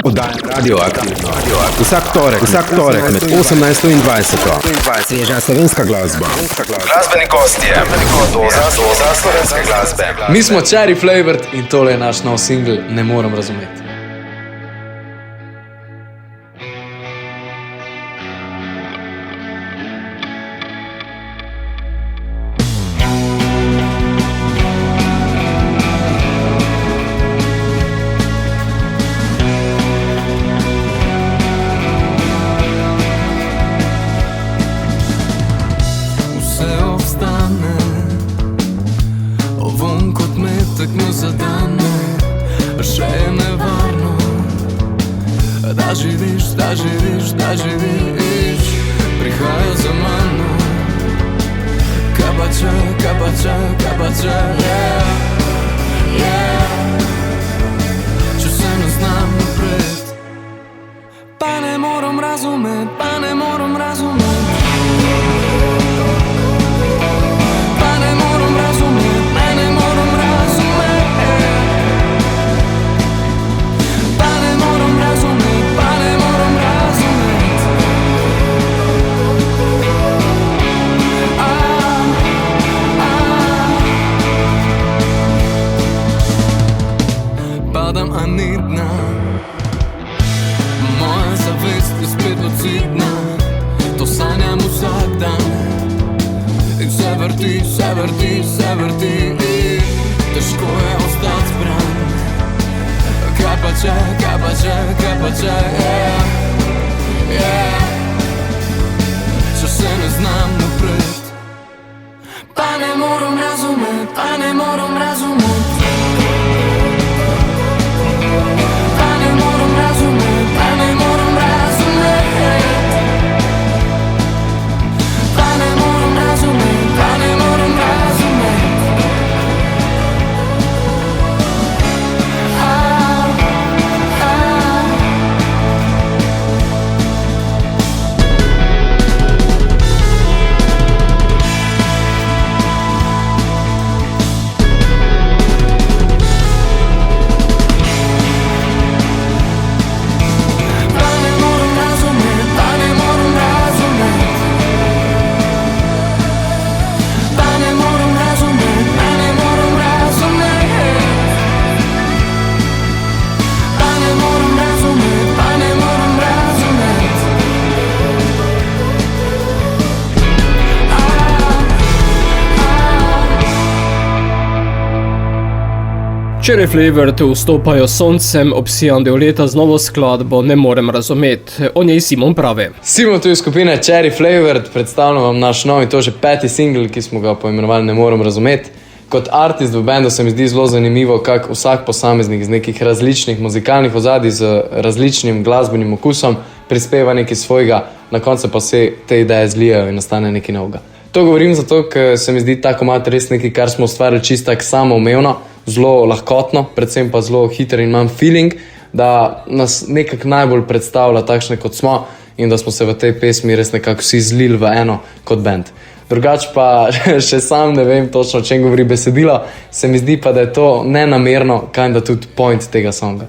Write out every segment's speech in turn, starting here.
Oddaja Radio Aktivno. Vsak torek med 18 in 20. Sveža slovenska glasba. Glasbeni gostje, doza slovenske glasbe. Mi smo Cherry Flavored in tole je naš nov singl Ne morem razumeti. Da živiš, prihaja za mano. Kapače, yeah, yeah. Če se ne znam napred, pa ne moram razumet, pa ne moram razumet. Pa ne moram razumet, pa ne moram razumet. Pa ne moram razumet, pa ne moram razumet. Padam, a ni dna, moja zavest je spet lucidna. To sanjam vsak dan in se vrti. Težko je ostati zbran. Kapače, yeah, yeah. Če se ne znam napred, pa ne moram razumet, pa ne moram razumet. Pa ne moram razumet, pa ne moram razumet. Pa ne moram razumet, pa ne moram razumet. Cherry Flavored vstopajo s soncem obsijan del leta z novo skladbo Ne morem razumeti. O njej Simon pravi. Simon tu iz skupine Cherry Flavored, predstavljam vam naš nov in to že 5. singl, ki smo ga poimenovali Ne morem razumeti. Kot artist v bendu se mi zdi zelo zanimivo, kako vsak posameznik iz nekih različnih muzikalnih ozadij z različnim glasbenim okusom prispeva nekaj svojega, na koncu pa se te ideje zlijajo in nastane nekaj novega. To govorim zato, ker se mi zdi ta komad res nekaj, kar smo ustvarili čisto tako samoumevno, zelo lahkotno, predvsem pa zelo hiter in imam feeling, da nas nekako najbolj predstavlja takšne kot smo in da smo se v tej pesmi res nekako vsi zlili v eno kot band. Drugače pa še sam ne vem točno, o čem govori besedilo, se mi zdi pa, da je to nenamerno kinda tudi point tega songa.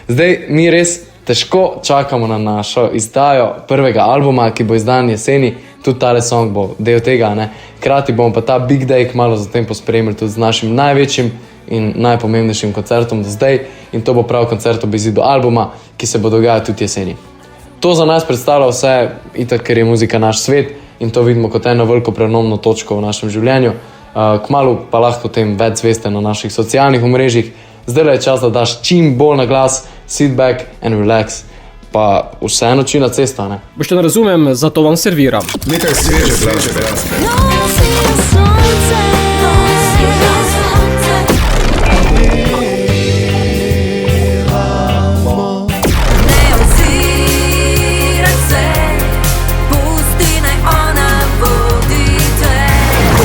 Zdaj, mi res težko čakamo na našo izdajo prvega albuma, ki bo izdan jeseni, tudi tale song bo del tega, ne. Krati bomo pa ta Big Day kmalu zatem pospremili tudi z našim največjim in najpomembnejšim koncertom do zdaj in to bo prav koncert ob izidu albuma, ki se bo dogajal tudi jeseni. To za nas predstavlja vse, itak, ker je muzika naš svet in to vidimo kot eno veliko prenomno točko v našem življenju. Kmalu pa lahko o tem več zveste na naših socialnih omrežjih. Zdaj je čas, da daš čim bolj na glas, sit back and relax, pa vseeno čina cesta, ne? Bošte ne razumem, zato vam serviram. Nekaj sveže glasbe.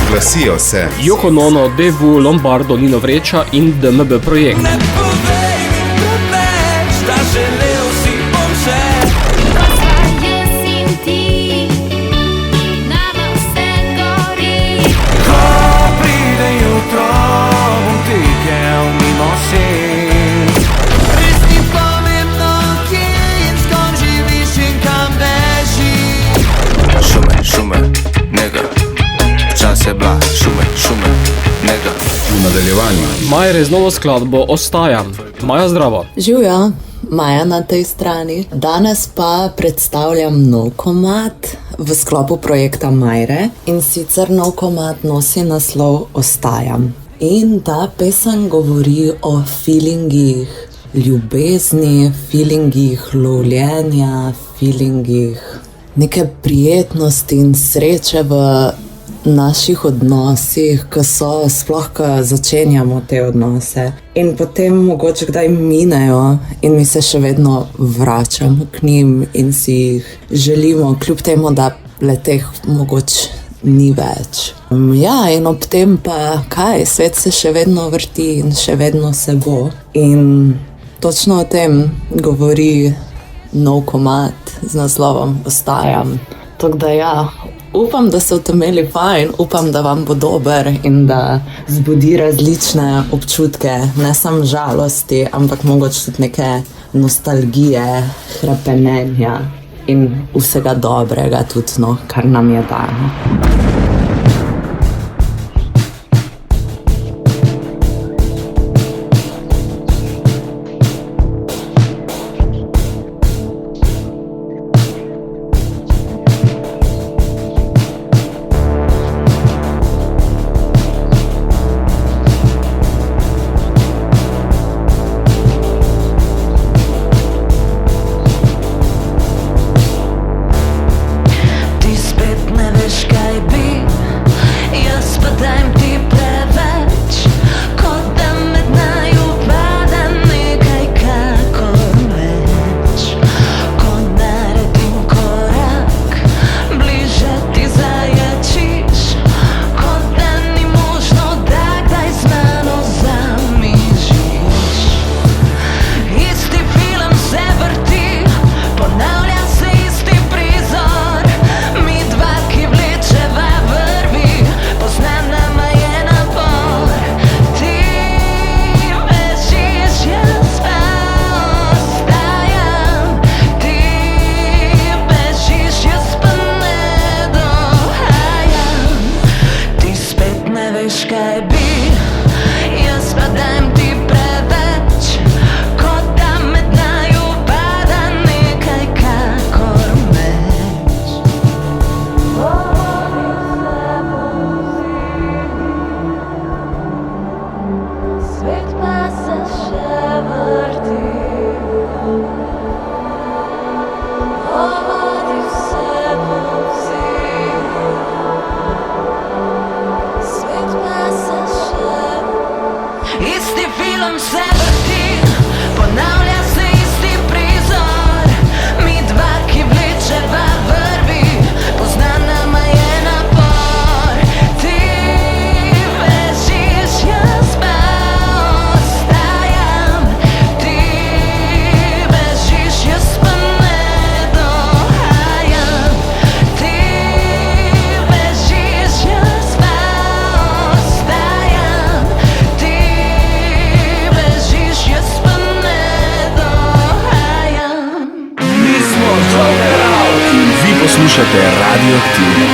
Oglasijo se Yoko Ono, Devu, Lombardo, Nino Vreča in DMB projekt. Ne povej mi preveč, da želel si bom še. Jesim ti, nama vse gori. Ko pride jutro, bom tekel mimo šest. Res ni pomembno, nadaljevanju. Majre z novo skladbo Ostajam. Maja, zdravo. Živjo, Maja na tej strani. Danes pa predstavljam nov komad v sklopu projekta Majre in sicer nov komad nosi naslov Ostajam. In ta pesem govori o feelingih ljubezni, feelingih lovljenja, feelingih neke prijetnosti in sreče v naših odnosih, ko so, sploh ko začenjamo te odnose. In potem mogoče kdaj minejo in mi se še vedno vračamo k njim in si jih želimo, kljub temu, da le-teh mogoče ni več. Ja, in ob tem pa kaj, svet se še vedno vrti in še vedno se bo. In točno o tem govori nov komad z naslovom Ostajam. Tako da ja, upam, da ste imeli fajn, upam, da vam bo dober in da zbudi različne občutke, ne samo žalosti, ampak mogoče tudi neke nostalgije, hrepenenja in vsega dobrega tudi, no, kar nam je dano. Slušate Radioaktivno.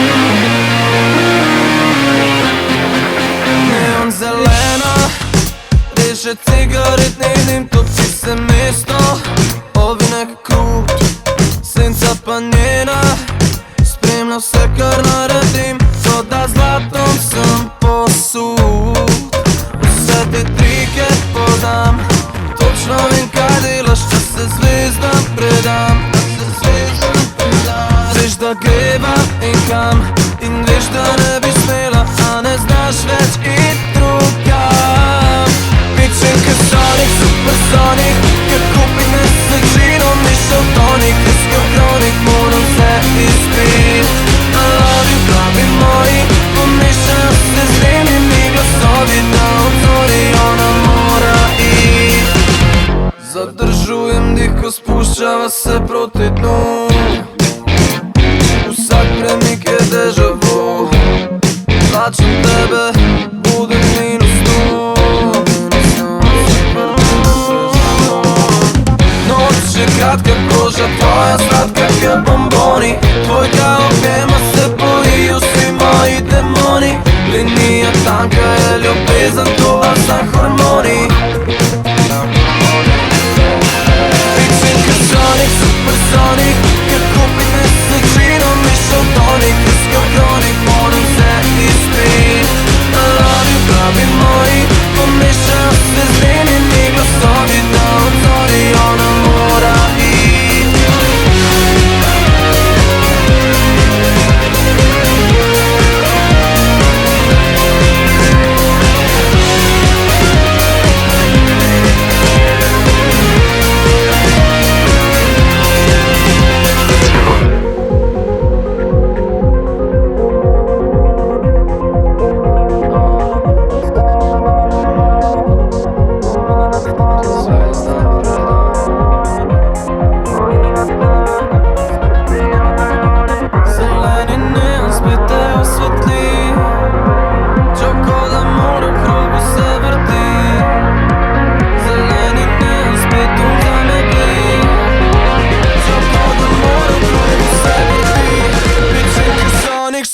Neon zelena, reže cigaretni dim, topi se mesto, ovinek krut, senca pa njena, spremlja vse, kar naredim, to da zlatom sem posud. Vse te trike podam, točno vem, kaj delaš, če se zvezdam predam. Veš, da greva in kam, in veš, da ne bi smela, a ne znaš več it drugam. Pičem ke Sonic, supersonic, ke kupit mesečino, mišel tonik, iskal kronik, moram vse izpit. I love you, pravi moji, pomešajo se z njimi glasovi, da odzori ona mora it. Zadržujem dih, ko spuščava se proti dnu. Vsak premik je deja vu, plačem tebe, budem minus tu. Noč je kratka, koža tvoja sladka kot bomboni, tvojega objema se bojijo vsi moji demoni. linija tanka je ljubezen, to vsa hormoni. Pečenka Sonic, supersonik, ker kupit mesečino mišel tonik, iskal kronik, moram se izpit. I love you, pravi moji, pomešajo se z njenimi glasovi, da odzori ona mora iti.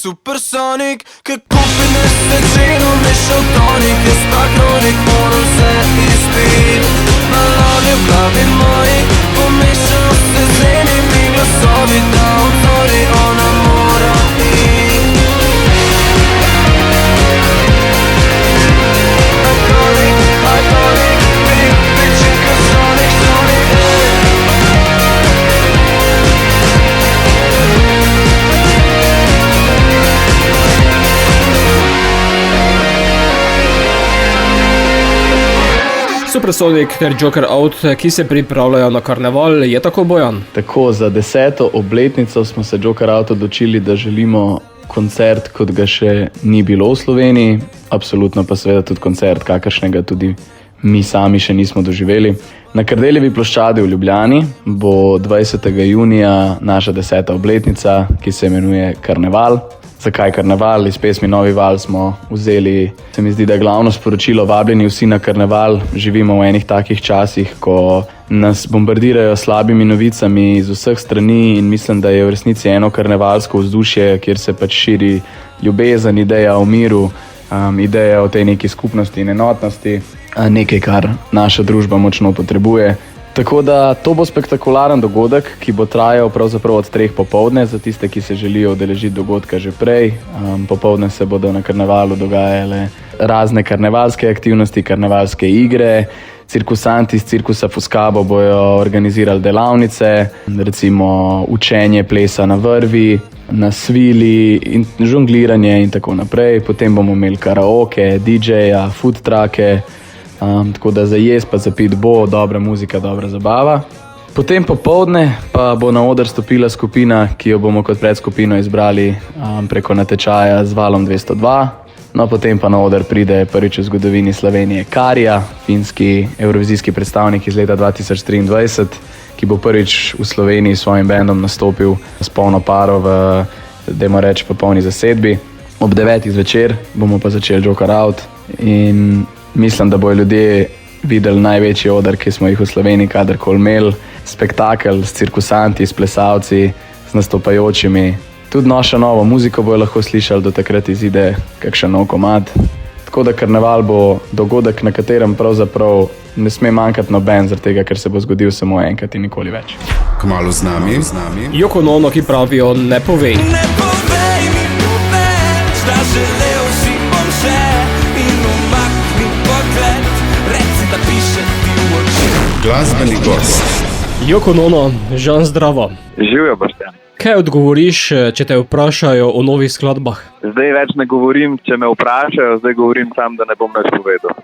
Supersonik, che kupi mesečino mišel tonik, je sta kronik, moram se izpit. I love you, pravi moji, pomešajo se z njenimi glasovi, da odzori ona mora iti. Iconic, big, pečenka Sonic, Sonic, Supersonic ter Joker Out, ki se pripravljajo na karneval, je tako, Bojan? Tako, za 10. obletnico smo se Joker Out odločili, da želimo koncert, kot ga še ni bilo v Sloveniji. Absolutno pa seveda tudi koncert, kakršnega tudi mi sami še nismo doživeli. Na Kardeljevi ploščadi v Ljubljani bo 20. junija naša 10. obletnica, ki se imenuje Karneval. Zakaj karneval? Iz pesmi Novi val smo vzeli, se mi zdi, da je glavno sporočilo: vabljeni vsi na karneval. Živimo v enih takih časih, ko nas bombardirajo slabimi novicami iz vseh strani in mislim, da je v resnici eno karnevalsko vzdušje, kjer se pač širi ljubezen, ideja o miru, ideja o tej neki skupnosti in enotnosti, nekaj, kar naša družba močno potrebuje. Tako da to bo spektakularen dogodek, ki bo trajal pravzaprav od 3 popoldne za tiste, ki se želijo udeležiti dogodka že prej. Popoldne se bodo na karnevalu dogajale razne karnevalske aktivnosti, karnevalske igre. Cirkusanti iz cirkusa Fuscabo bojo organizirali delavnice, recimo učenje plesa na vrvi, na svili in žongliranje in tako naprej. Potem bomo imeli karaoke, DJ-ja, food trucke. Tako da za jesti pa za piti bo dobra muzika, dobra zabava. Potem popoldne pa bo na oder stopila skupina, ki jo bomo kot predskupino izbrali preko natečaja z Valom 202. No, potem pa na oder pride prvič v zgodovini Slovenije Karija, finski evrovizijski predstavnik iz leta 2023, ki bo prvič v Sloveniji s svojim bendom nastopil s polno paro v, dajmo reči, popolni zasedbi. Ob 9. zvečer bomo pa začeli Joker Out in mislim, da bojo ljudje videli največji oder, ki smo jih v Sloveniji kadarkoli imeli. Spektakel s cirkusanti, s plesalci, z nastopajočimi. Tudi našo novo muziko bojo lahko slišali, do takrat izide kakšen nov komad. Tako da karneval bo dogodek, na katerem pravzaprav ne sme manjkati noben, zaradi tega, ker se bo zgodil samo enkrat in nikoli več. Kmalu z nami. Yoko Ono, ki pravijo: ne povej. Ne povej mi več, da želel si bom še in umakni pogled, reci, da piše ti v oči. Glasbeni gost. Yoko Ono, Žan, zdravo. Živjo, Boštjan. Kaj odgovoriš, če te vprašajo o novih skladbah? Zdaj več ne govorim, če me vprašajo, zdaj govorim sam, da ne bom več povedal.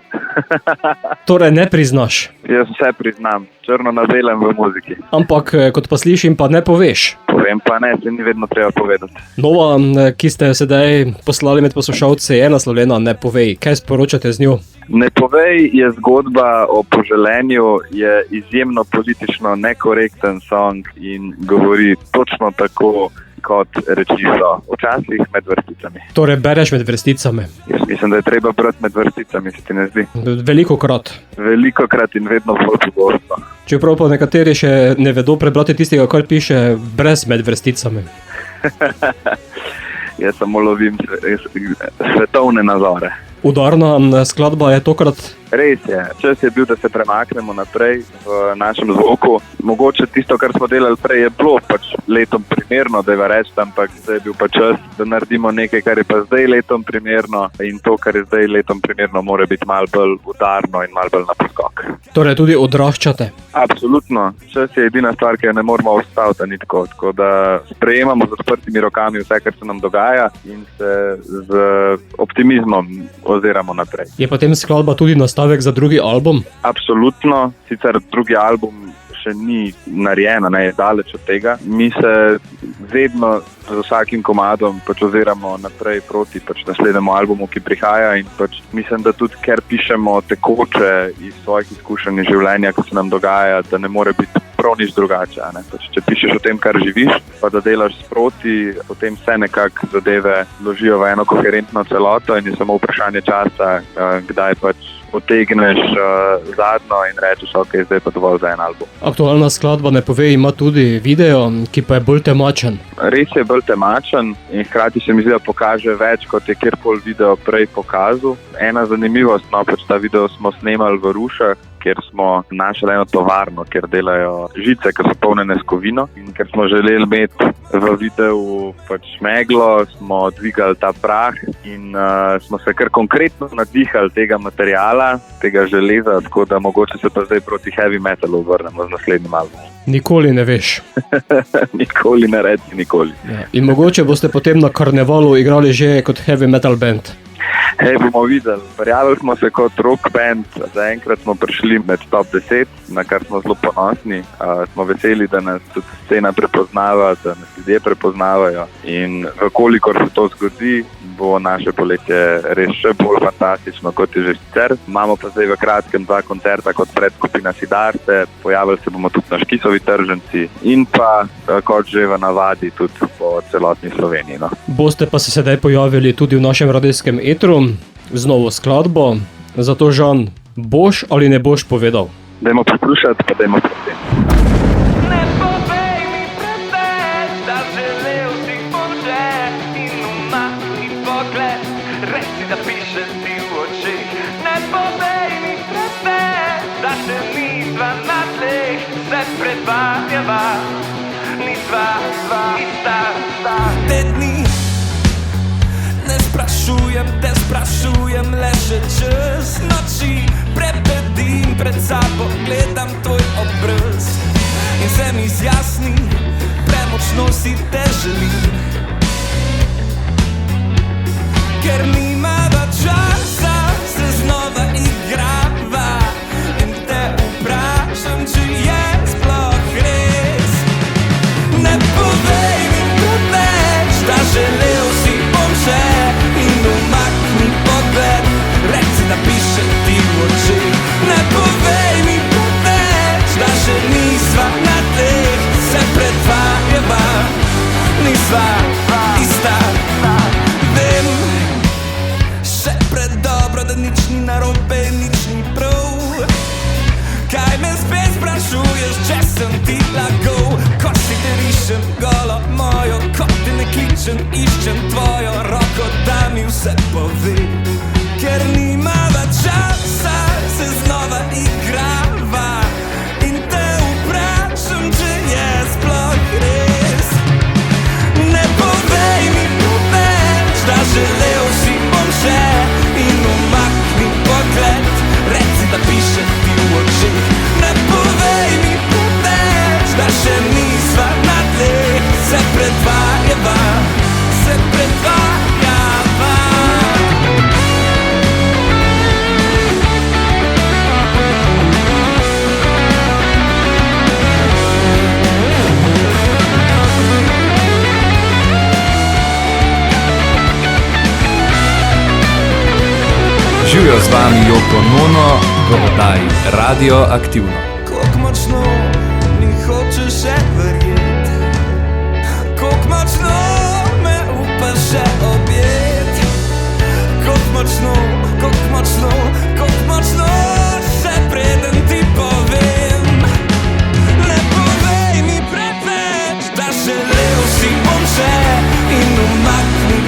Torej ne priznaš? Jaz vse priznam, črno na belem v muziki. Ampak, kot pa slišim, pa ne poveš. Povem pa ne, se ni vedno treba povedati. Nova, ki ste sedaj poslali med poslušalce, je naslovljena Ne povej. Kaj sporočate z njo? Ne povej je zgodba o poželenju, je izjemno politično nekorekten song in govori točno tako, kot reči so včasih med vrsticami. Torej bereš med vrsticami? Jaz mislim, da je treba brati med vrsticami, se ti ne zdi? Velikokrat. Velikokrat in vedno bolj pogosto. Čeprav pa nekateri še ne vedo prebrati tistega, kar piše brez med vrsticami. Jaz samo lovim svetovne nazore. Udarna skladba je tokrat. Res je, čas je bil, da se premaknemo naprej v našem zvoku. Mogoče tisto, kar smo delali prej, je bilo pač letom primerno, da je reči, ampak zdaj je bil pa čas, da naredimo nekaj, kar je pa zdaj letom primerno, in to, kar je zdaj letom primerno, mora biti malo bolj udarno in malo bolj na poskok. Torej tudi odraščate. Absolutno. Čas je edina stvar, ki jo ne moramo ustaviti, ni tako da sprejemamo z odprtimi rokami vse, kar se nam dogaja in se z optimizmom oziramo naprej. Je potem skladba tudi nastavek za drugi album? Absolutno. Sicer drugi album še ni narejena, ne je daleč od tega. Mi se vedno z vsakim komadom pač oziramo naprej proti pač naslednjemu albumu, ki prihaja, in pač mislim, da tudi ker pišemo tekoče iz svojih izkušenj iz življenja, ko se nam dogaja, da ne more biti prav nič drugače. Pač, če pišeš o tem, kar živiš, pa da delaš sproti, potem se nekako zadeve ložijo v eno koherentno celoto in je samo vprašanje časa, kdaj pač potegneš zadnjo in rečeš, ok, zdaj pa dovolj za en album. Aktualna skladba, ne pove, ima tudi video, ki pa je bolj temačen. Res je bolj temačen in hkrati se mi zdi, da pokaže več, kot je kjerkoli video prej pokazal. Ena zanimivost, pač ta video smo snemali v Rušah, kjer smo našli eno tovarno, kjer delajo žice, ki so polnjene s kovino, in ker smo želeli imeti v videu pač meglo, smo dvigali ta prah in smo se kar konkretno nadihali tega materiala, tega železa, tako da mogoče se pa zdaj proti heavy metalu vrnemo z naslednjim albumom. Nikoli ne veš. Nikoli ne reci nikoli. Ja. In mogoče boste potem na karnevalu igrali že kot heavy metal band. Bomo videli. Prijavili smo se kot rock band, zaenkrat smo prišli med top 10, na kar smo zelo ponosni. Smo veseli, da nas tudi scena prepoznava, da nas ljudje prepoznavajo, in vkolikor se to zgodi, bo naše poletje res še bolj fantastično, kot je že sicer. Imamo pa zdaj v kratkem 2 koncerta kot predskupina Siddharte, pojavili se bomo tudi na Škisovi tržnici in pa, kot že v navadi, tudi po celotni Sloveniji. Boste pa se sedaj pojavili tudi v našem radijskem etru z novo skladbo, zato Žan, boš ali ne boš povedal? Dajmo poslušati, pa dajmo poslušati. Ne povej mi preveč, da želel si bom že, in umakni pogled, reci, da piše ti v očih. Ne povej mi preveč, da še nisva na tleh, se predvajava, nisva ista. Te dni ne sprašujem, te sprašujem le še čez noči. Prepedim pred sabo, gledam tvoj obraz in se mi zjasni, premočno si te želim. Ker nimava časa, se znova igrava in te vprašam, če je sploh res. Ne povej mi preveč, da želel si bom že, in umakni pogled, reci, da piše ti v očih. Ne povej mi preveč, da še nisva na tleh, se predvajava, nisva ista. Vem še predobro, da nič ni narobe, nič ni prav. Kaj me spet sprašuješ, če sem ti lagal? Ko si te rišem golo mojo, ko te ne kličem, iščem tvojo roko, da mi vse pove. Ker nimava časa, se znova igrava in te vprašam, če je sploh res. Ne povej mi preveč, da želel si bom že, in umakni pogled, reci, da piše ti v očih. Ne povej mi preveč, da še nisva na tleh, se predvajava, se predvajava. Živijo z vami Joko Nono v oddaji Radioaktivno. Koliko močno mi hočeš še verjet, koliko močno me upaš še objet, koliko močno, koliko močno, koliko močno še preden ti povem. Ne povej mi preveč, da želel si bom že, in umakni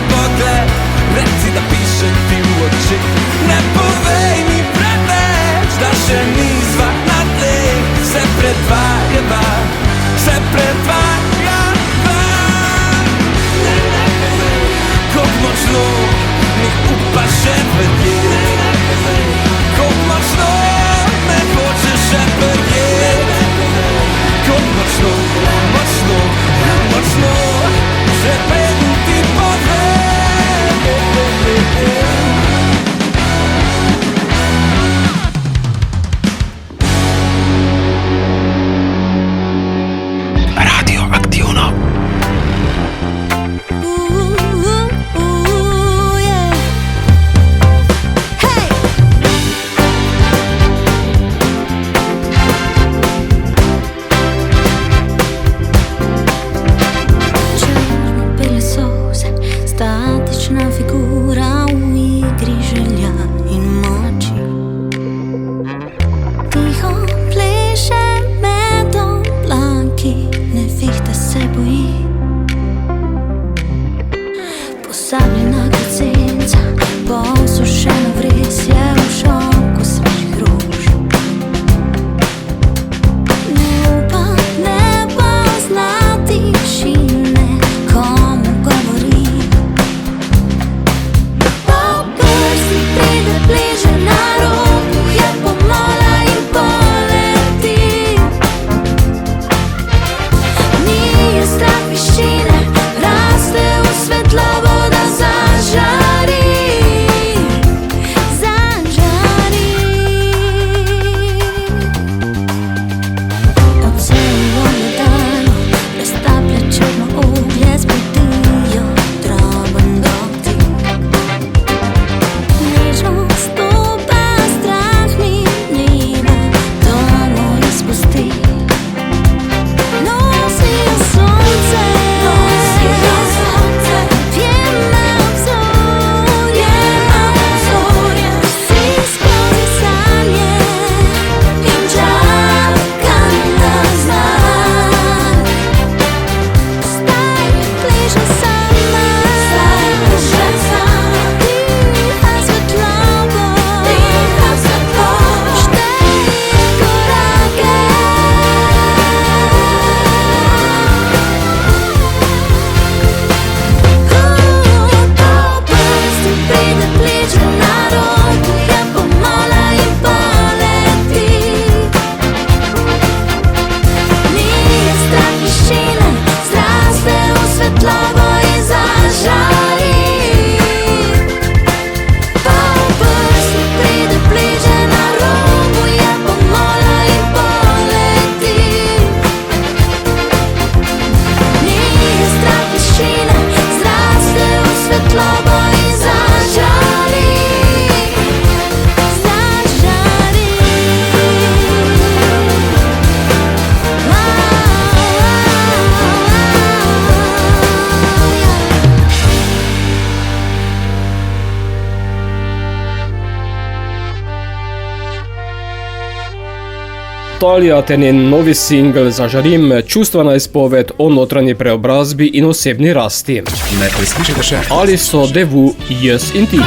Talija ter njen novi singl Zažarim, čustvena izpoved o notranji preobrazbi in osebni rasti. Ne preslišite še. Ali so Devu Jaz in ti?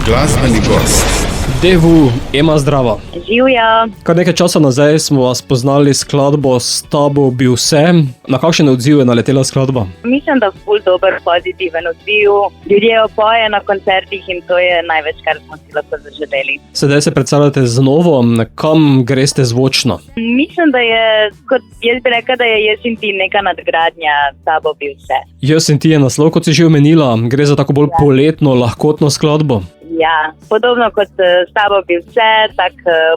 Glasbeni gost. Devu, Ema zdrava. Živja. Kar nekaj časa nazaj smo vas poznali skladbo S tabo bi vse. Na kakšen odziv je naletela skladba? Mislim, da ful dober, pozitiven odziv. Ljudje jo poje na koncertih in to je največ, kar smo si lahko zaželeli. Sedaj se predstavljate z novo, kam greste zvočno? Mislim, da je, kot jaz bi rekla, da je Jaz in ti neka nadgradnja S tabo bi vse. Jaz in ti je naslov, kot si že omenila, gre za tako bolj poletno, lahkotno skladbo. Ja, podobno kot S tabo bi vse, tak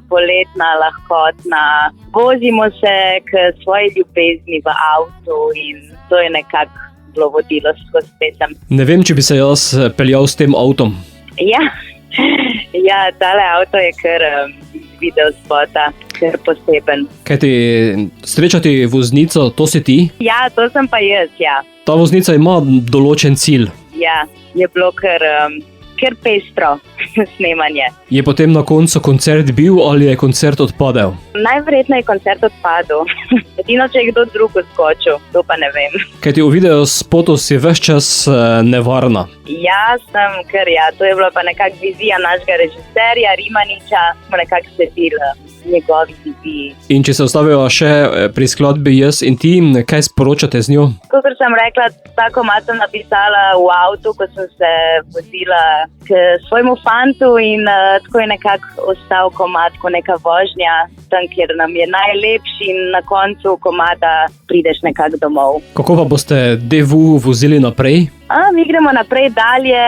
poletna, lahkotna. Vozimo se k svoji ljubezni v avtu in to je nekako bilo vodilo skozi pesem. Ne vem, če bi se jaz peljal s tem avtom. Ja, tale avto je kar video spota, kar poseben. Kaj ti srečati voznico, to si ti? Ja, to sem pa jaz, ja. Ta voznica ima določen cilj. Ja, je bilo kar pestro snemanje. Je potem na koncu koncert bil ali je koncert odpadel? Najverjetneje je koncert odpadel. Edino, če je kdo drug skočil, to pa ne vem. Kaj ti v videu spotu si ves čas nevarna? Ja, sem kar ja. To je bila pa nekak vizija našega režiserja, Rimaniča. Smo nekak sledili njegovi viziji. In če se ostavijo še pri skladbi Jaz in ti, kaj sporočate z njo? Kakor sem rekla, ta komad sem napisala v avtu, ko sem se vozila k svojemu fantu in tako je nekako ostal komad, ko neka vožnja, tam, kjer nam je najlepši in na koncu komada prideš nekako domov. Kako pa boste Devu vozili naprej? Mi gremo naprej dalje,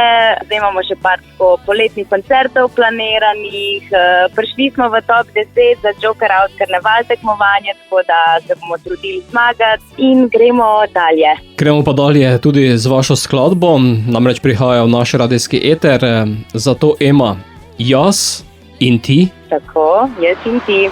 zdaj imamo še par poletnih koncertov planiranih, prišli smo v top 10 za Joker Out karneval tekmovanje, tako da se bomo trudili zmagati in gremo dalje. Gremo pa dalje tudi z vašo skladbo, namreč prihaja v naš radijski eter, zato Ema, Jaz in ti. Tako, Jaz in ti.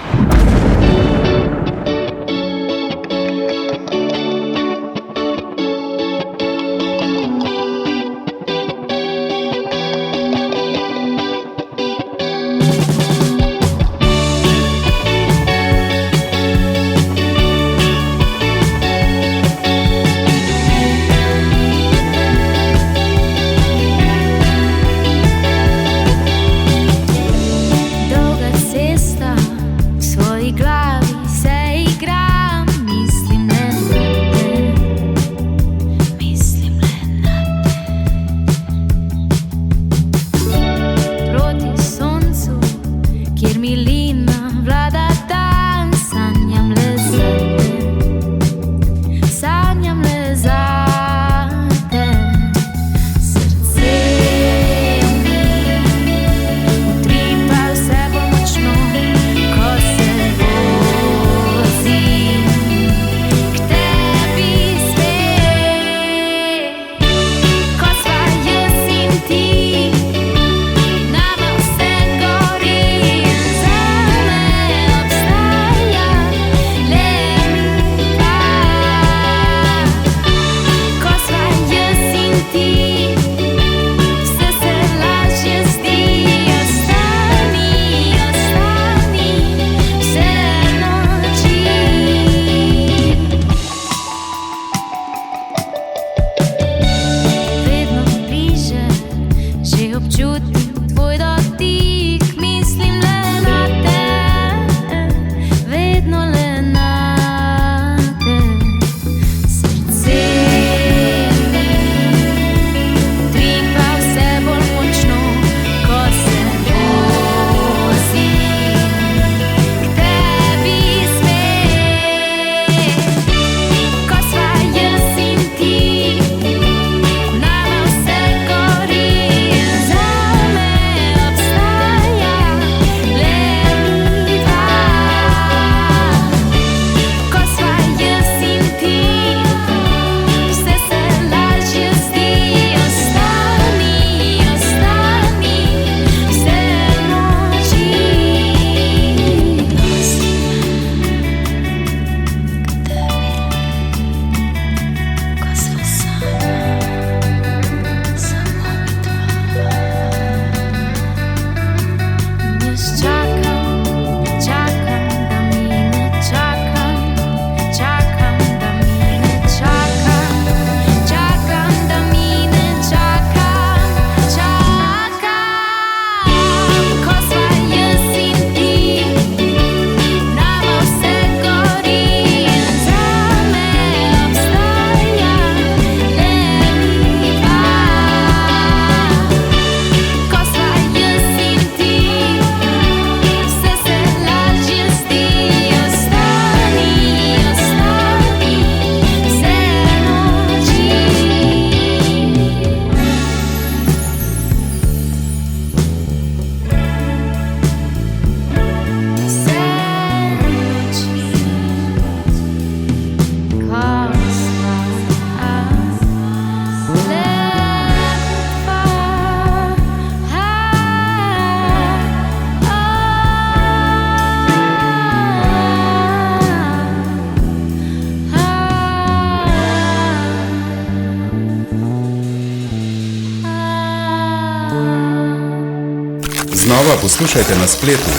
znova poslušajte na spletu.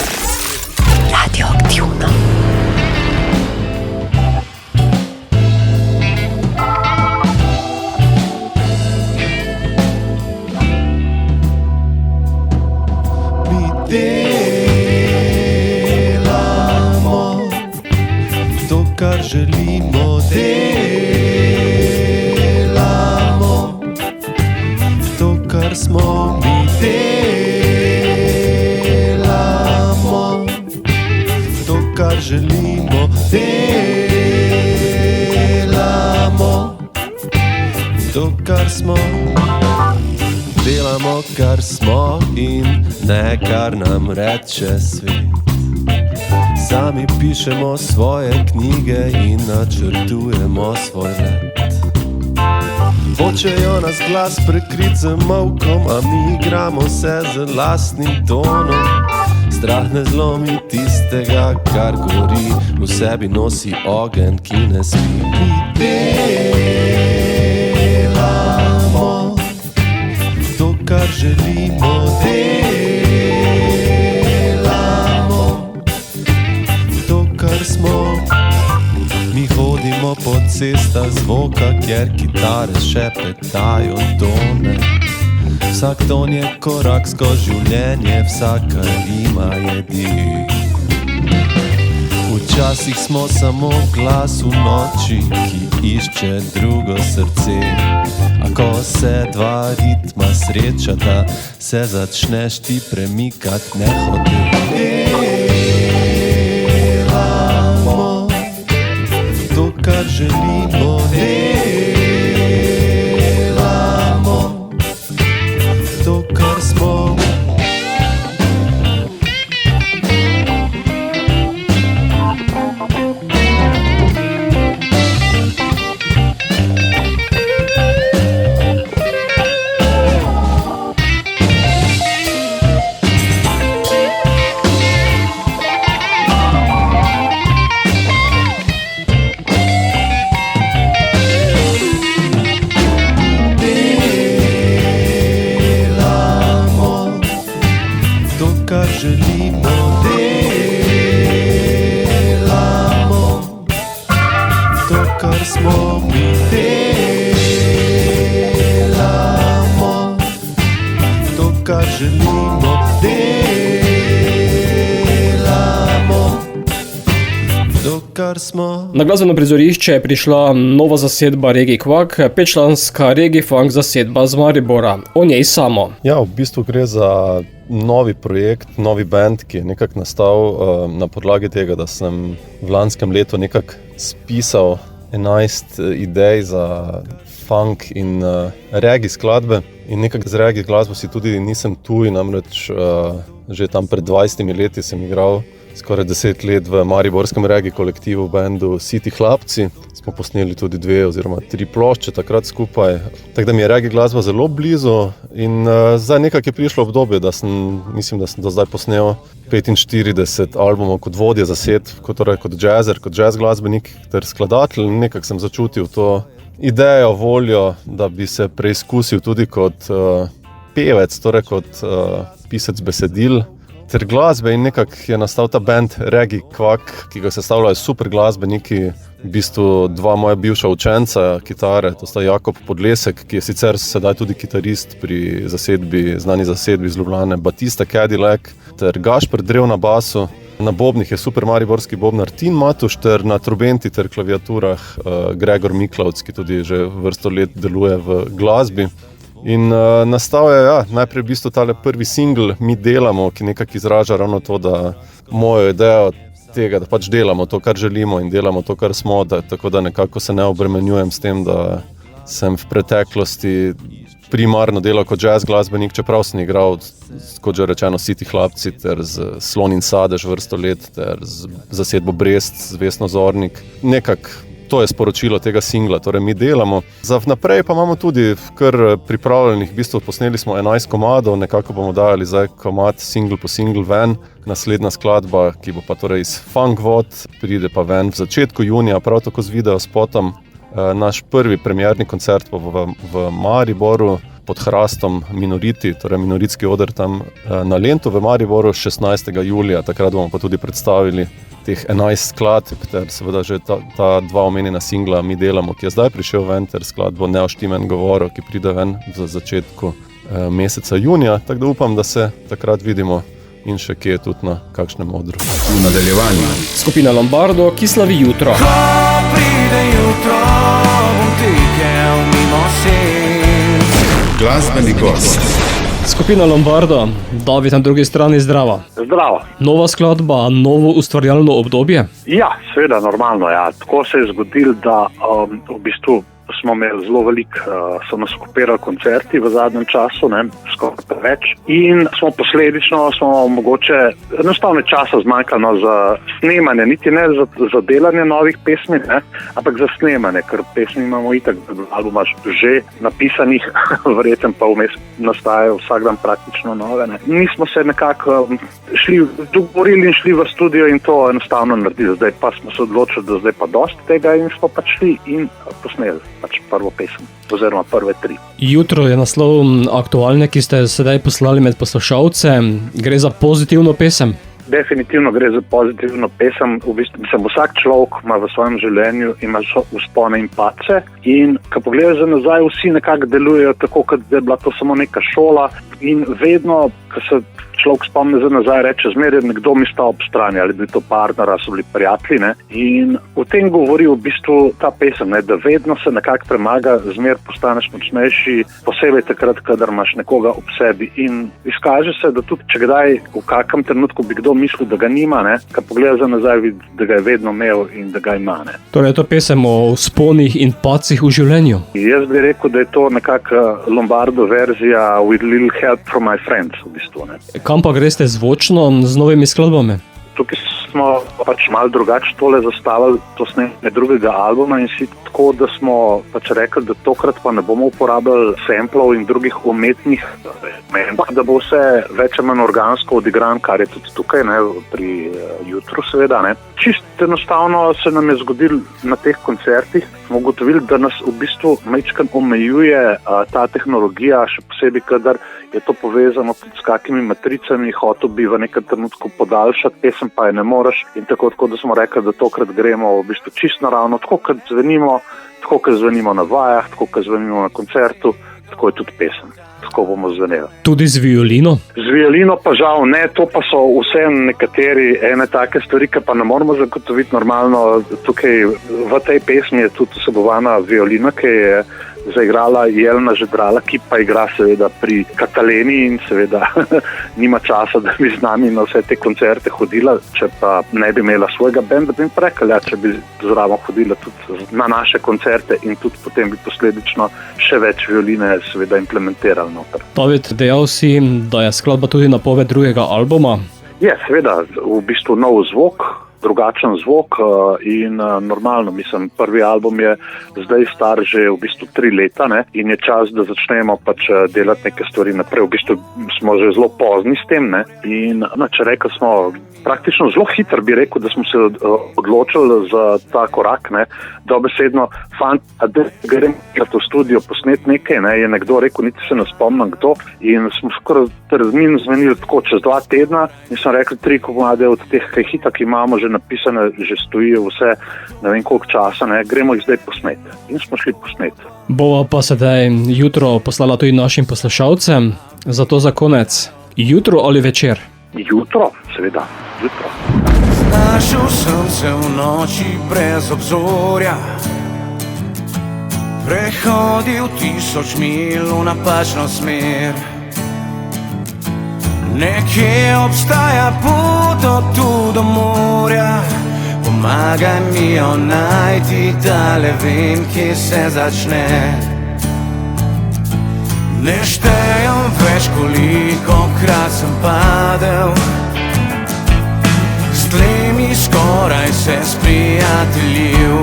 Radioaktivno. Delamo to, kar želimo, delamo to, kar smo mi, delamo to, kar želimo, delamo to, kar smo. Delamo, kar smo in ne, kar nam reče svet. Sami pišemo svoje knjige in načrtujemo svoj let. Hočejo nas glas prekrit z molkom, a mi igramo se z lastnim tonom. Strah ne zlomi tistega, kar gori, v sebi nosi ogenj, ki ne spi. Mi delamo to, kar želimo, delamo to, kar smo. Mi hodimo po cestah zvoka, kjer kitare šepetajo tone. Vsak ton je korak skozi življenje, vsaka rima je dih. Včasih smo samo glas v noči, ki išče drugo srce. A ko se dva ritma srečata, se začneš ti premikat nehote. Delamo to, kar želimo, delamo to, kar smo. Želimo, delamo to, kar smo mi, delamo to, kar želimo, delamo to, kar smo. Na glasbeno prizorišče je prišla nova zasedba Reggae Kvak, petčlanska reggae funk zasedba z Maribora. O njej samo. Ja, v bistvu gre za novi projekt, novi band, ki je nekako nastal na podlagi tega, da sem v lanskem letu nekako spisal 11 idej za funk in reggae skladbe. In nekako z reggae glasbo si tudi nisem tuj, namreč že tam pred 20 leti sem igral skoraj 10 let v mariborskem reggae kolektivu v bendu City Hlapci. Smo posneli tudi 2 oziroma 3 plošče takrat skupaj. Tako da mi je reggae glasba zelo blizu in zdaj nekako je prišlo obdobje, da mislim, da sem do zdaj posnel 45 albumov kot vodja zasedb, kot jazzer, kot jazz glasbenik ter skladatelj. Nekako sem začutil to idejo, voljo, da bi se preizkusil tudi kot pevec, torej kot pisec besedil ter glasbe, in nekako je nastal ta band Reggae Kvak, ki ga sestavljajo super glasbeniki, v bistvu 2 moja bivša učenca kitare, to sta Jakob Podlesek, ki je sicer sedaj tudi kitarist pri znani zasedbi iz Ljubljane, Batista Cadillac, ter Gašper Drev na basu. Na bobnih je super mariborski bobnar Tin Matuš, ter na trubenti ter klaviaturah Gregor Miklavc, ki tudi že vrsto let deluje v glasbi. In nastal je najprej v bistvu tale prvi singl Mi delamo, ki nekako izraža ravno to, da mojo idejo tega, da pač delamo to, kar želimo in delamo to, kar smo, tako da nekako se ne obremenjujem s tem, da sem v preteklosti primarno delal kot jazz glasbenik, čeprav sem igral, kot že rečeno, City Hlapci ter z Slon in Sadež vrsto let ter z zasedbo Brest, z Vesno Zornik. Nekako to je sporočilo tega singla, torej Mi delamo. Za vnaprej pa imamo tudi kar pripravljenih, v bistvu posneli smo 11 komadov, nekako bomo dajali zdaj komad single po single ven. Naslednja skladba, ki bo pa torej iz Funk Vod, pride pa ven v začetku junija, prav tako z video spotom. Naš prvi premierni koncert pa v Mariboru pod Hrastom Minoriti, torej Minoritski oder tam na Lentu v Mariboru 16. julija. Takrat bomo pa tudi predstavili teh 11 skladb, ter seveda že ta dva omenjena singla Mi delamo, ki je zdaj prišel ven, ter skladbo Neoštimen govoro, ki pride ven v začetku meseca junija. Tako da upam, da se takrat vidimo in še kje tudi na kakšnem odru. V nadaljevanju Skupina Lombardo, ki slavi jutro. Ko pride jutro, bom tekel mimo senc. glasbeni gost. Skupina Lombardo, David na drugi strani, zdravo. Zdravo. Nova skladba, novo ustvarjalno obdobje? Ja, seveda, normalno. Ja. Tako se je zgodilo, da v bistvu smo imeli zelo veliko, so nas okupirali koncerti v zadnjem času, skoraj preveč. In smo posledično, mogoče enostavno časa zmanjkalo za snemanje, niti ne za delanje novih pesmi, ampak za snemanje, ker pesmi imamo itak albuma že napisanih, verjetno pa vmes nastajajo vsak dan praktično nove. Nismo se nekako dogovorili in šli v studio in to enostavno naredili. Zdaj pa smo se odločili, da zdaj pa dosti tega in smo pač šli in posneli prvo pesem, oziroma prve 3. Jutro je naslov aktualne, ki ste sedaj poslali med poslušalce. Gre za pozitivno pesem? Definitivno gre za pozitivno pesem. V bistvu vsak človek ima v svojem življenju ima vzpone in padce in ko pogledaš za nazaj, vsi nekako delujejo tako, kot da je bila to samo neka šola in vedno, ko se človek spomne za nazaj, reče, zmeraj nekdo mi sta ob strani, ali bi to partner, ali so bili prijatelji. In o tem govori v bistvu ta pesem, da vedno se nekako premaga, zmeraj postaneš močnejši, posebej takrat, kadar imaš nekoga ob sebi. In izkaže se, da tudi če kdaj v kakem trenutku bi kdo mislil, da ga nima, ko pogleda za nazaj, vidi, da ga je vedno imel in da ga ima. Torej je to pesem o vzponih in padcih v življenju? Jaz bi rekel, da je to nekako Lombardo verzija With Little Help from My Friends v bistvu. Kam pa greste zvočno z novimi skladbami? Tukaj smo pač malo drugače tole zastavili, to snemanje drugega albuma in si tako, da smo pač rekli, da tokrat pa ne bomo uporabljali samplov in drugih umetnih elementov, da bo vse več ali manj organsko odigran, kar je tudi tukaj, pri jutru seveda. Čisto enostavno se nam je zgodilo na teh koncertih, smo ugotovili, da nas v bistvu majčkeno omejuje ta tehnologija, še posebej, kadar je to povezano tudi s kakimi matricami, hotel bi v nekem trenutku podaljšati pesem, pa je ne moreš in tako da smo rekli, da tokrat gremo v bistvu čisto naravno, tako kot zvenimo na vajah, tako kot zvenimo na koncertu, tako je tudi pesem. Tako bomo zveneli. Tudi z violino? Z violino pa žal ne, to pa so vse nekateri ene take stvari, ki pa ne moramo zagotoviti normalno. Tukaj v tej pesmi je tudi vsebovana violina, ki je zaigrala Jelena Žedrala, ki pa igra seveda pri Kataleni in seveda nima časa, da bi z nami na vse te koncerte hodila, če pa ne bi imela svojega benda, bi jim rekli, če bi zraven hodila tudi na naše koncerte in tudi potem bi posledično še več violine seveda implementirali noter. David, dejal si, da je skladba tudi napoved drugega albuma? Je, seveda, v bistvu nov zvok, drugačen zvok in normalno, prvi album je zdaj star že v bistvu 3 leta in je čas, da začnemo pač delati neke stvari naprej. V bistvu smo že zelo pozni s tem in če rekli smo, praktično zelo hitro bi rekel, da smo se odločili za ta korak, dobesedno, fant, da grem v studio posnet nekaj, je nekdo rekel, niti se ne spomnim kdo in smo skoraj termin zmenili tako čez 2 tedna in smo rekli 3 komade od teh kaj hitak imamo že napisane, že stojijo vse, ne vem koliko časa, gremo jih zdaj posneti. In smo šli posneti. Bova pa sedaj jutro poslala tudi našim poslušalcem, zato za konec, jutro ali večer? Jutro, seveda, jutro. Našel sem se v noči brez obzorja, prehodil 1000 mil v napačno smer. Nekje obstaja pot od tu do morja, pomagaj mi jo najti, dale vem, kje se začne. Ne štejem več, kolikokrat sem padel, s tlemi skoraj se sprijateljil.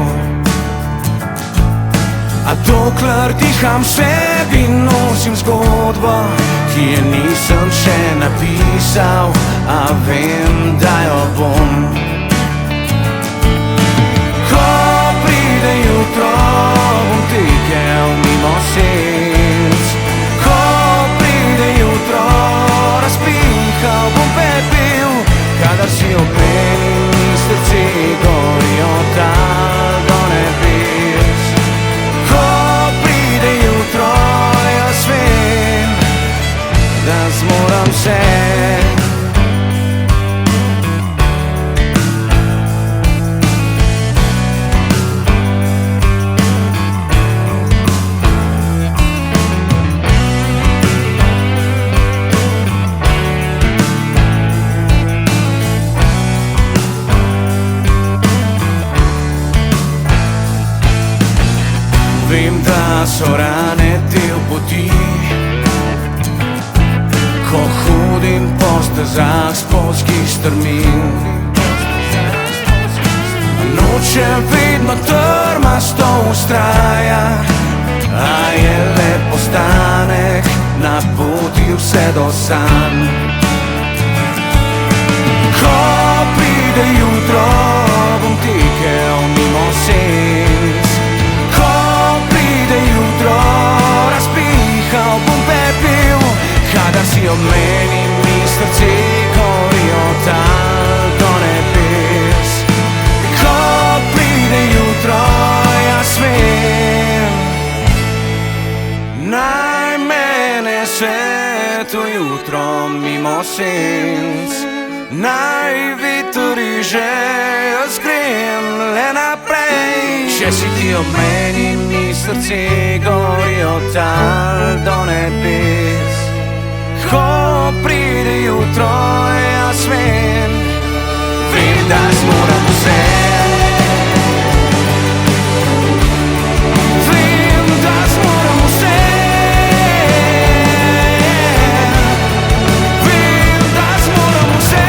A dokler diham sebi, nosim zgodbo, ki je nisem še napisal, a vem, da jo bom. Ko pride jutro, bom tekel mimo senc. Ko vse. Vem, da so rane del poti, ko hodim po stezah spolskih strmin. Noče vedno trmasto ustraja, a je le postanek na poti vse do sanj. Ko pride jutro, bom tekel mimo senc. Jutro razpihal bom pepel, kadar si ob meni, mi srce gori od tal do nebes. Ko pride jutro, jaz vem, naj mene sveto jutro mimo senc. Naj veter riže, jaz grem le naprej. Če si ti ob meni, mi srce gori od tal do nebes. Ko pride jutro, jaz vem, da zmorem vse. Vem, da zmorem vse. Vem, da zmorem vse.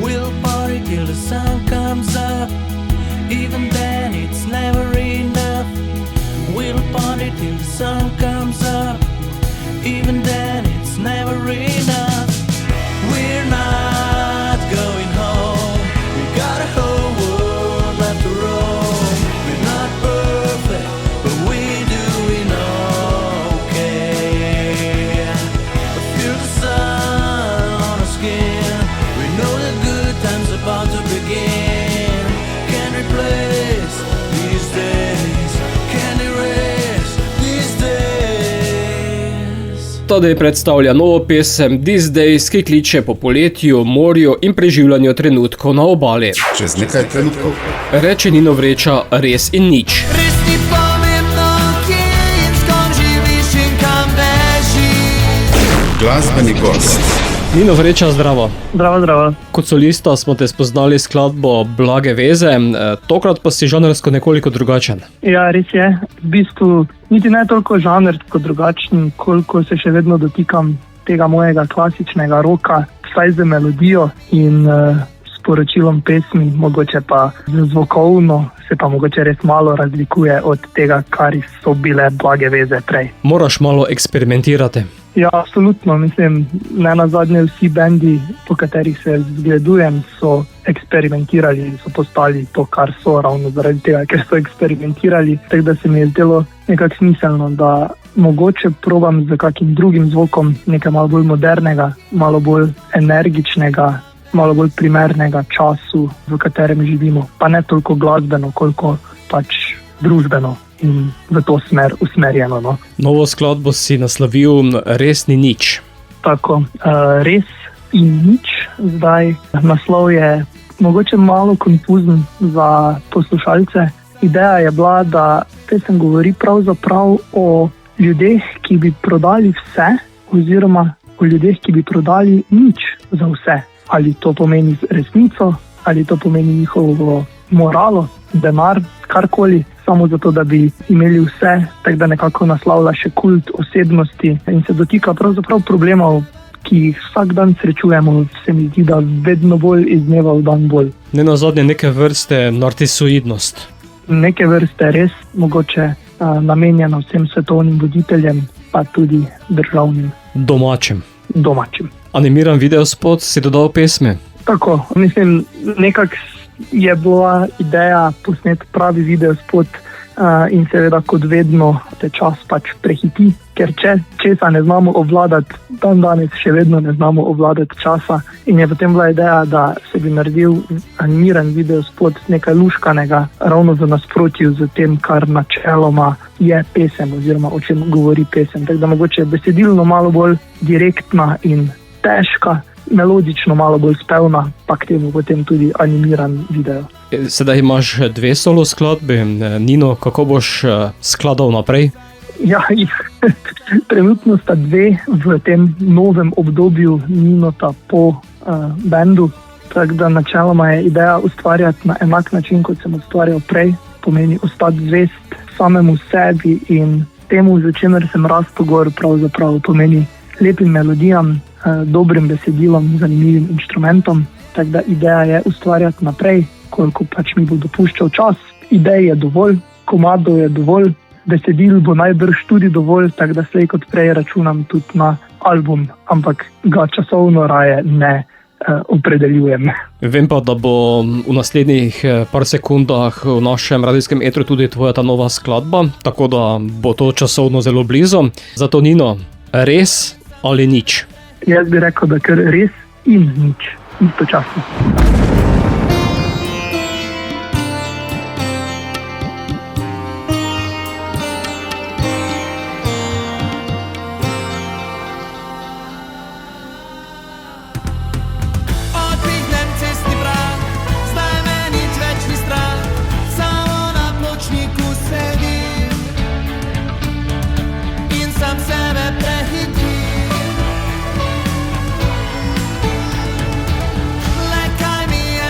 We'll party till the sun comes up. Even then it's never enough. We'll party till the sun comes up. Even then it's never enough. We're not going home. We got a whole world left to roam. We're not perfect, but we're doing okay. I feel the sun on our skin. We know the good times about to begin. Can't replace these days. Can't erase Tadej predstavlja novo pesem These Days, ki kliče po poletju, morju in preživljanju trenutkov na obali. Čez nekaj trenutkov. Reče Nino Vreča res in nič. Res ni pomembno, kje in s kom živiš in kam bežiš. Glasbeni gost. Nino Vreča, zdravo. Zdravo. Kot solista smo te spoznali s skladbo Blage veze, tokrat pa si žanrsko nekoliko drugačen. Ja, res je. V bistvu niti ne toliko žanrsko drugačen, koliko se še vedno dotikam tega mojega klasičnega roka, vsaj z melodijo in sporočilom pesmi, mogoče pa zvokovno se pa mogoče res malo razlikuje od tega, kar so bile Blage veze prej. Moraš malo eksperimentirati. Ja, absolutno. Mislim, ne nazadnje vsi bendi, po katerih se zgledujem, so eksperimentirali in so postali to, kar so, ravno zaradi tega, ker so eksperimentirali. Tako da se mi je zdelo nekako smiselno, da mogoče probam z kakim drugim zvokom, nekaj malo bolj modernega, malo bolj energičnega, malo bolj primernega času, v katerem živimo. Pa ne toliko glasbeno, koliko pač družbeno in v to smer usmerjeno. No. Novo skladbo si naslovil Res ni nič. Tako, res in nič. Zdaj naslov je mogoče malo konfuzen za poslušalce. Ideja je bila, da pesem govori pravzaprav o ljudeh, ki bi prodali vse, oziroma o ljudeh, ki bi prodali nič za vse. Ali to pomeni resnico, ali to pomeni njihovo moralo, denar, karkoli, samo zato, da bi imeli vse, tako da nekako naslavlja še kult osebnosti in se dotika pravzaprav problemov, ki jih vsak dan srečujemo, se mi zdi, da vedno bolj iz dneva v dan bolj. Ne nazadnje neke vrste narcisoidnost. Neke vrste res mogoče namenjeno vsem svetovnim voditeljem, pa tudi državnim. Domačim. Animiran videospot si dodal pesmi? Tako, mislim, nekako je bila ideja posnet pravi videospot in seveda kot vedno te čas pač prehiti, ker česa ne znamo obvladati, dan danes še vedno ne znamo obvladati časa in je potem bila ideja, da se bi naredil animiran videospot nekaj luškanega, ravno v nasprotju z tem, kar načeloma je pesem oziroma o čem govori pesem. Tako da mogoče besedilno malo bolj direktna in težka, melodično malo bolj spevna, pa k temu potem tudi animiran video. Sedaj imaš 2 solo skladbe. Nino, kako boš skladal naprej? Ja, trenutno sta 2 v tem novem obdobju Ninota po bendu, tako da načeloma je ideja ustvarjati na enak način, kot sem ustvarjal prej, pomeni ostati zvest samemu sebi in temu, za čemer sem rastel gor, pravzaprav pomeni lepim melodijam, dobrim besedilom, zanimivim inštrumentom, tako da ideja je ustvarjati naprej, koliko pač mi bo dopuščal čas. Idej je dovolj, komadov je dovolj, besedil bo najbrž tudi dovolj, tako da slej kot prej računam tudi na album, ampak ga časovno raje ne opredeljujem. Vem pa, da bo v naslednjih par sekundah v našem radijskem etru tudi tvoja ta nova skladba, tako da bo to časovno zelo blizu. Zato Nino, res ali nič? Jaz bi rekel, da kar res in nič, istočasno. Le kaj mi je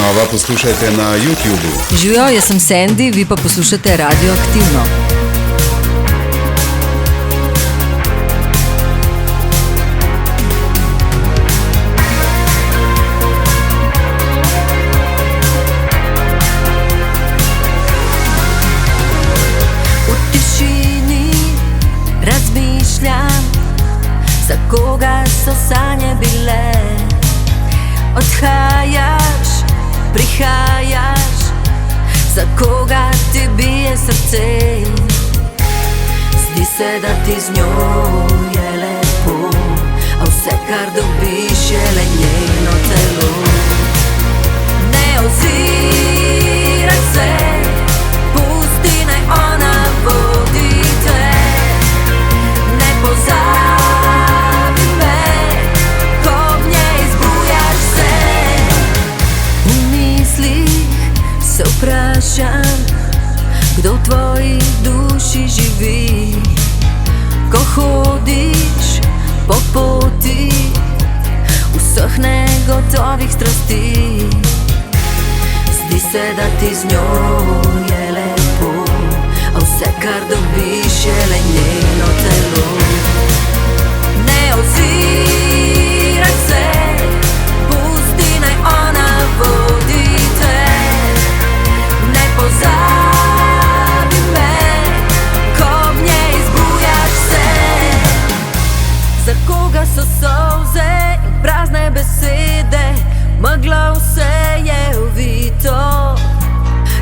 znova poslušajte na YouTubu. Živijo, jaz sem Sandy, vi pa poslušate Radioaktivno. Za koga so sanje bile? Odhajaš, prihajaš, za koga ti bije srce? Zdi se, da ti z njo je lepo, a vse, kar dobiš, je le njeno telo. Ne oziraj se, pusti, naj ona vodi te. Ne pozabi se vprašam, kdo v tvoji duši živi, ko hodiš po poti vseh negotovih strasti. Zdi se, da ti z njo je lepo, a vse, kar dobiš, je le njeno telo. Ne oziraj se, pusti, naj ona vodi te. Pozabi me, ko v njej zbujaš se. Za koga so solze in prazne besede, megla vse je uvito.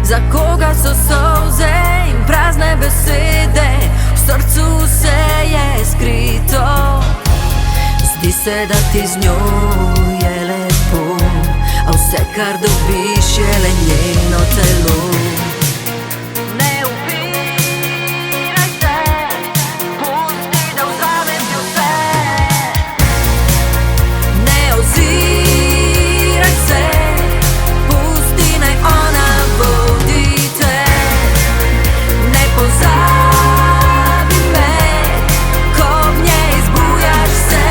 Za koga so solze in prazne besede, v srcu vse je skrito. Zdi se, da ti z njo je lepo, a vse, kar dobiš, je le njeno telo. Ne upiraj se, pusti, da vzamem ti vse. Ne oziraj se, pusti, naj ona vodi te. Ne pozabi me, ko v njej zbujaš se.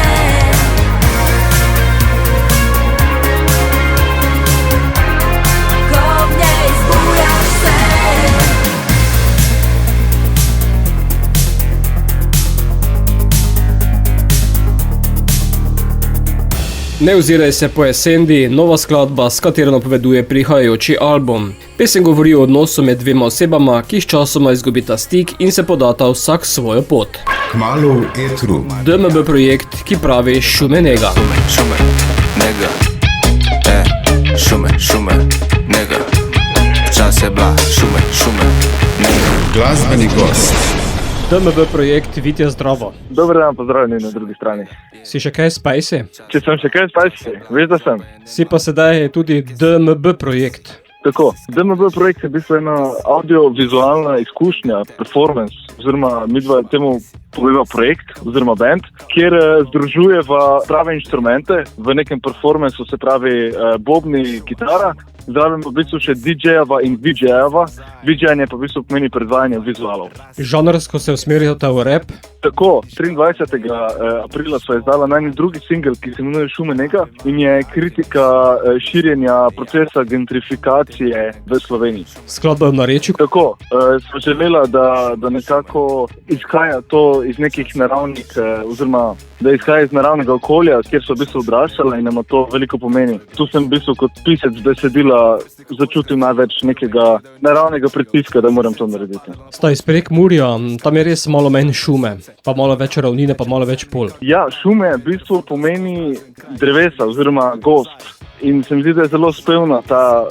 Ne oziraj se po Sandy, nova skladba, s katero napoveduje prihajajoči album. Pesem govori o odnosu med dvema osebama, ki s časoma izgubita stik in se podata vsak svojo pot. Kmalu v etru. DMB projekt, ki pravi šume nega. Šume, nega. Šume, nega. Včas je bila šume, nega. Glasbeni gost. DMB projekt, Vitja, zdravo. Dober dan, pozdravljeni na drugi strani. Si še kaj spicy? Če sem še kaj spicy, veš, da sem. Si pa sedaj tudi DMB projekt. Tako, DMB projekt je v bistvu ena audiovizualna izkušnja, performance, oziroma midva temu poveva projekt, oziroma band, kjer združujeva prave inštrumente v nekem performanceu, se pravi bobni, kitara, zraven pa v bistvu še DJ-jeva in VJ-jeva. VJ-janje pa v bistvu pomeni predvajanje vizualov. Žanrsko se usmerjata v rap? Tako, 23. aprila sva izdala najni drugi singel, ki se imenuje Šume nega in je kritika širjenja procesa gentrifikacije v Sloveniji. Skladba v narečju? Tako, sva želela, da nekako izhaja to iz nekih naravnih, oziroma da izhaja iz naravnega okolja, kjer so v bistvu odraščala in nama to veliko pomeni. Tu sem v bistvu kot pisec besedila začutil največ nekega naravnega pritiska, da moram to narediti. Sta iz Prekmurja, tam je res malo manj šume, pa malo več ravnine, pa malo več pol. Ja, šume v bistvu pomeni drevesa oziroma gozd. In se mi zdi, da je zelo spevna ta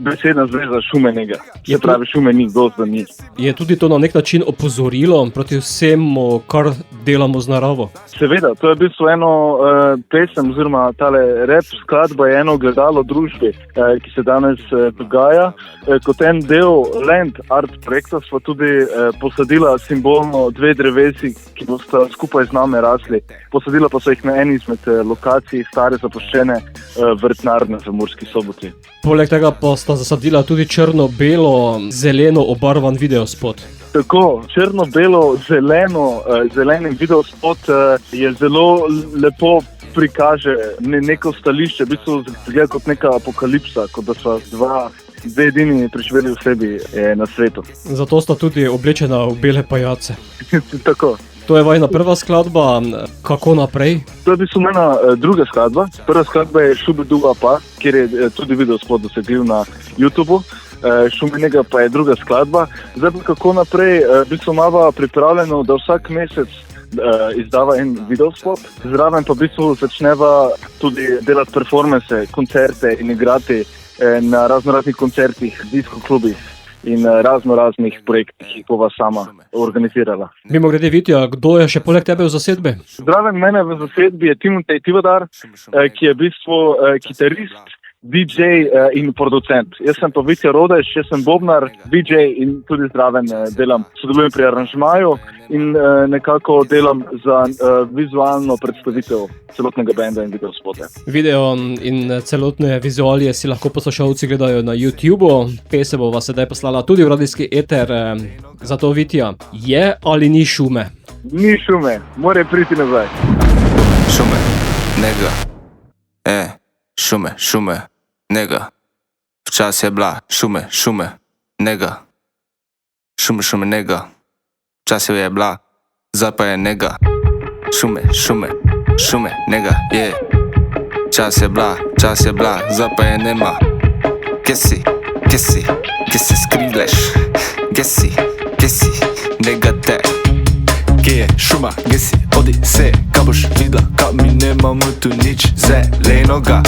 besedna zveza šume nega. Se pravi, šume ni, gozda ni. Je tudi to na nek način opozorilo proti vsemu, kar delamo z naravo? Seveda, to je v bistvu eno pesem oziroma tale rap skladba je eno gledalo družbe, ki se danes dogaja. Kot en del Land Art projekta smo tudi posadila simbolno dve drevesi, ki bosta skupaj z nami rasli. Posadila pa so jih na eni izmed lokacij stare zapuščene vrtnarne v Murski Soboti. Poleg tega pa sta zasadila tudi črno-belo, zeleno obarvan videospot. Tako, črno-belo, zeleni videospot je zelo lepo prikaže neko stališče, v bistvu zgleda kot neka apokalipsa, kot da so dve edini preživeli v sebi na svetu. Zato sta tudi oblečena v bele pajace. Tako. To je vajna prva skladba, kako naprej? To je v bistvu mena druga skladba. Prva skladba je Šubiduva pa, kjer je tudi video spot dosegljiv na YouTubeu. Šumenega pa je druga skladba. Zdaj pa kako naprej, v bistvu imava pripravljeno, da vsak mesec izdava en videospot. Zraven pa v bistvu začneva tudi delati performance, koncerte in igrati na raznoraznih koncertih, disko klubih in raznoraznih projektih, ki bova sama organizirala. Mimo grede Vitja, kdo je še poleg tebe v zasedbi? Zraven mene v zasedbi je Timotej Tivadar, ki je v bistvu kitarist, DJ in producent. Jaz sem pa Vitja Rodeš, jaz sem bobnar, DJ in tudi zraven sodelujem pri aranžmaju in nekako delam za vizualno predstavitev celotnega benda in videospote. Video in celotne vizualije si lahko poslušalci gledajo na YouTubeu. Pesem bova sedaj poslala tudi v radijski eter. Zato Vitja, je ali ni šume? Ni šume, mora priti nazaj. Šume, nega. Šume, nega. Včas je bila šume, nega. Šume, nega. Včas je bila, zdaj pa je nega. Šume, nega, je. Čas je bila, zdaj pa je nema. Kje si skrivleš? Kje si, nega te. Kje je šuma, kje si, odi se, ka boš videla, ka mi nemamo tu nič zelenoga.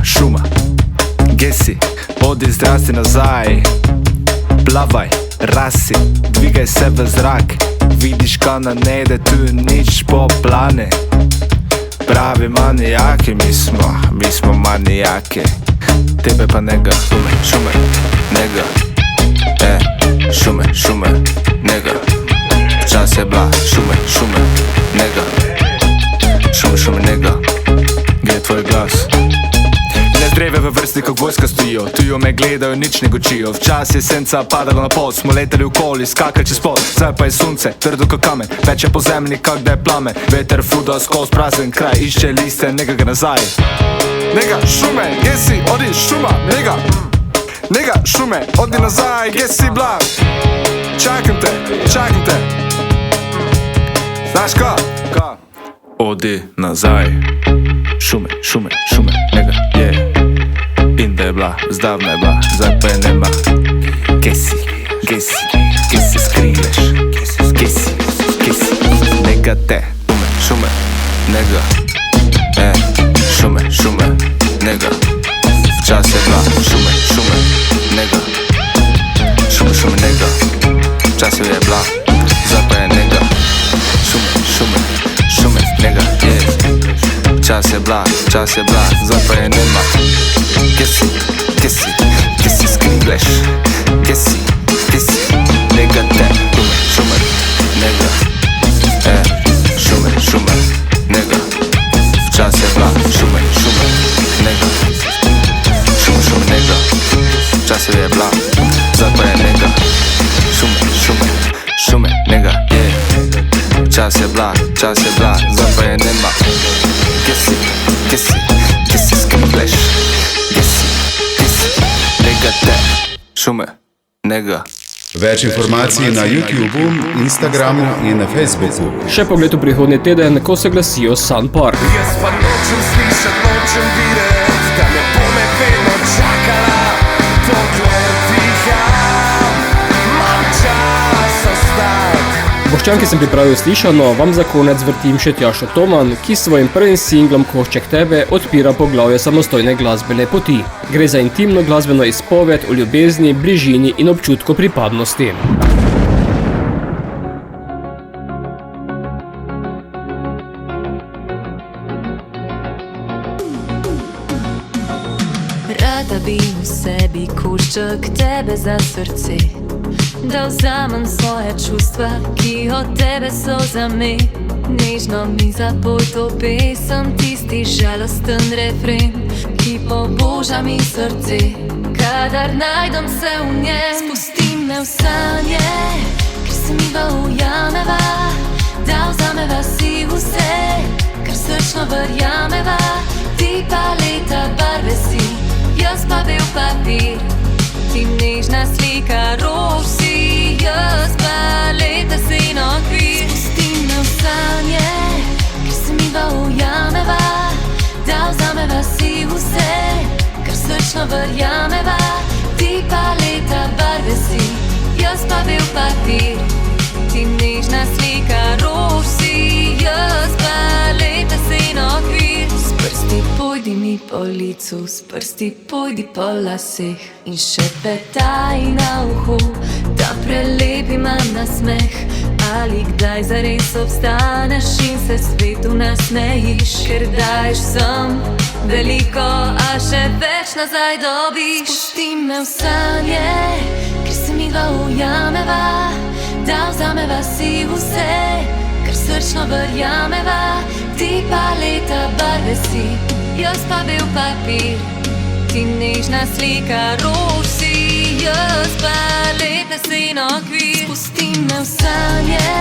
Šuma, kje si, odi zdrasti nazaj. Plavaj, rasi, dvigaj se v zrak. Vidiš, ka na nede tu nič po plane. Pravi manijaki, mi smo manijaki. Tebe pa nega, šume, nega. Šume, nega. Včas je bila šume, nega. Šume, nega. Gdje je tvoj glas? Ne dreve v vrsti, kak vojska stojijo. Tujo me gledajo, nič ne gočijo. Včas je senca padala na pot, smo letali okoli, skakali čez pot. Zdaj pa je sunce, trdo kot kamen, peče po zemlji, kak da je plamen. Veter fuda skoz prazen kraj, išče liste, nekega nazaj. Nega, šume, gdje si, odi šuma, nega. Nega, šume, odi nazaj, gdje si bila? Čakam te. Znaš ka? Odi nazaj. Šume, nega, je. In da je bila, zdavna je bila, zdaj pa je nema. Kje si skriveš? Kje si, nega te. Šume, nega. Šume, nega. Včas je bila, šume, nega. Šume, nega. Včas je bila, zdaj pa je nega. Šume, nega, je. Čas je bila, zdaj pa je nema. Kje si skrivleš? Kje si, nega te. Šume, nega. Šume, nega. Včas je bila, šume, nega. Šume, nega. Čas je bila, zdaj pa je nega. Šume, nega, je. Čas je bila, zdaj pa je nema. Kje si skrivleš? Kje si, nega te. Šume, nega. Več informacij na YouTubeu, Instagramu in na Facebooku. Še pogled v prihodnji teden, ko se glasijo Sun Park. Jaz pa nočem slišat, nočem videti, da me bo me vedno čakala, dokler diham, imam čas ostati. Boščan, ki sem pripravil slišano, vam za konec vrtim še Tjašo Toman, ki s svojim prvim singlom Košček tebe odpira poglavje samostojne glasbene poti. Gre za intimno glasbeno izpoved o ljubezni, bližini in občutku pripadnosti. Rada bi v sebi košček tebe za srce, da vzamem svoje čustva, ki od tebe so zame. Nežno mi zapoj to pesem, tisti žalosten refren, ki poboža mi srce. Kadar najdem se v njem, spustim me v sanje, ker se mi ujameva, da vzameva si vse, kar srčno verjameva. Ti pa leta barve si, jaz pa bil papir. Ti nežna slika rož si, jaz pa leta sen okvir. Spusti me v sanje, ker se midva ujameva, da vzameva si vse, kar srčno verjameva. Ti pa leta barve si, jaz pa bil papir. Ti nežna slika rož si, jaz pa leta sen okvir. S prsti pojdi mi po licu, s prsti pojdi po laseh in še petaj na uhu, da prelep imam nasmeh. Ali kdaj zares obstaneš in se svetu nasmejiš, ker daješ vsem veliko, a še več nazaj dobiš. Spusti me v sanje, ker se midva ujameva, da vzameva si vse, kar srčno verjameva. Ti pa leta barve si, jaz pa bil papir. Ti nežna slika rož si, jaz pa leta sen okvir. Spusti me v sanje,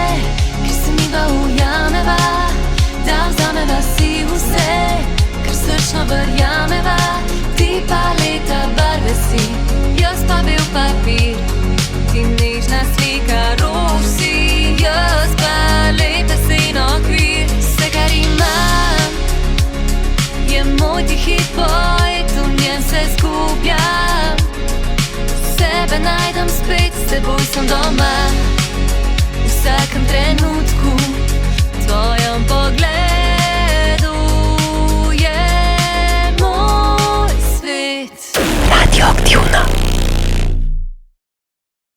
ker se midva ujameva, da vzameva si vse, kar srčno verjameva. Ti pa leta barve si, jaz pa bil papir. Ti nežna slika rož si, jaz pa leta sen okvir. Vse, kar imam, je moj tihi poet, v njem se zgubljam. Sebe najdem spet, s teboj sem doma.